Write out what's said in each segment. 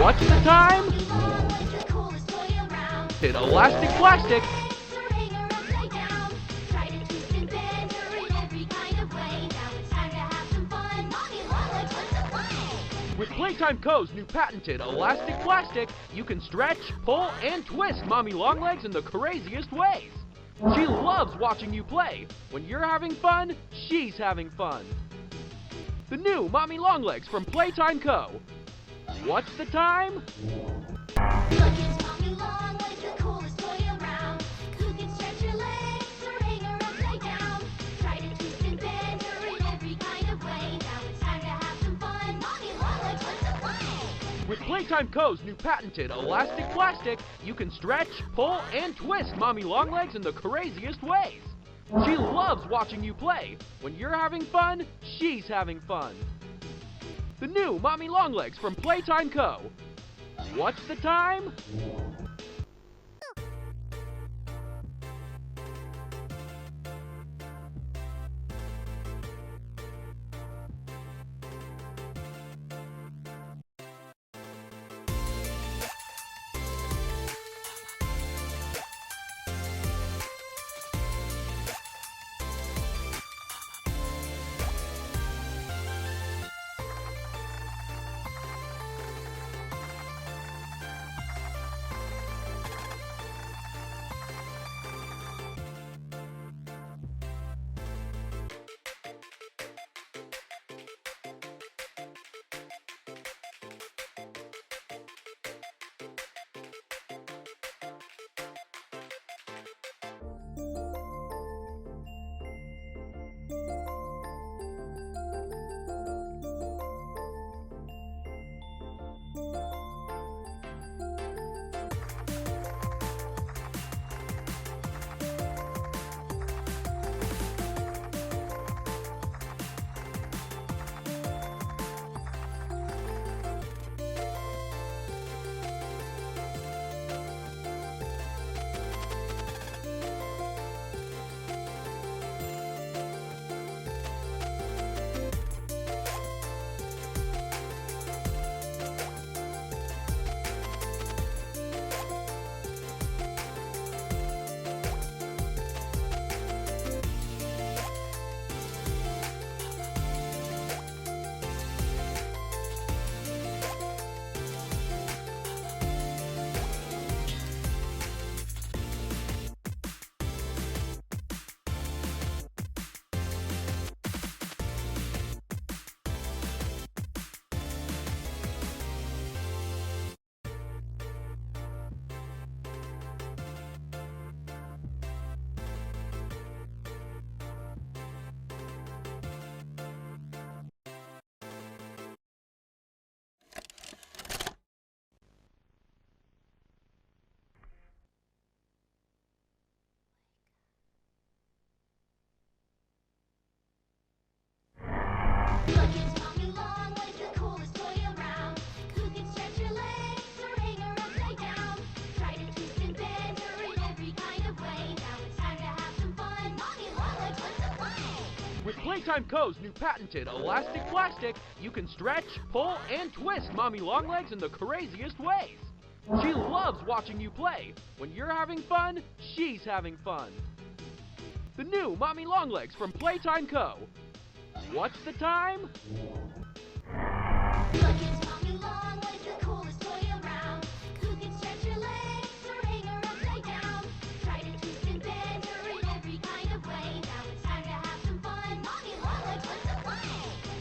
What's the time? Hit elastic plastic. With Playtime Co.'s new patented elastic plastic, you can stretch, pull, and twist Mommy Longlegs in the craziest ways. She loves watching you play. When you're having fun, she's having fun. The new Mommy Longlegs from Playtime Co. What's the time? With Playtime Co.'s new patented elastic plastic, you can stretch, pull, and twist Mommy Longlegs in the craziest ways. She loves watching you play. When you're having fun, she's having fun. The new Mommy Longlegs from Playtime Co. What's the time? With Playtime Co.'s new patented elastic plastic, you can stretch, pull, and twist Mommy Longlegs in the craziest ways. She loves watching you play. When you're having fun, she's having fun. The new Mommy Longlegs from Playtime Co. What's the time?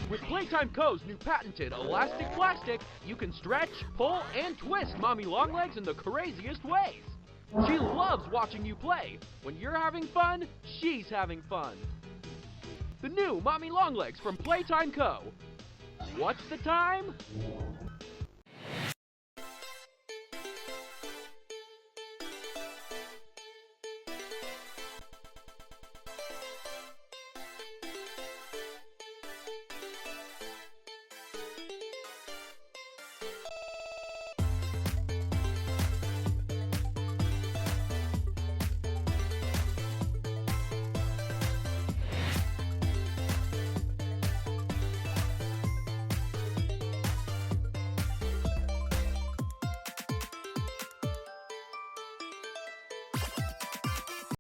With Playtime Co.'s new patented elastic plastic, you can stretch, pull, and twist Mommy Longlegs in the craziest ways. She loves watching you play. When you're having fun, she's having fun. The new Mommy Longlegs from Playtime Co. What's the time?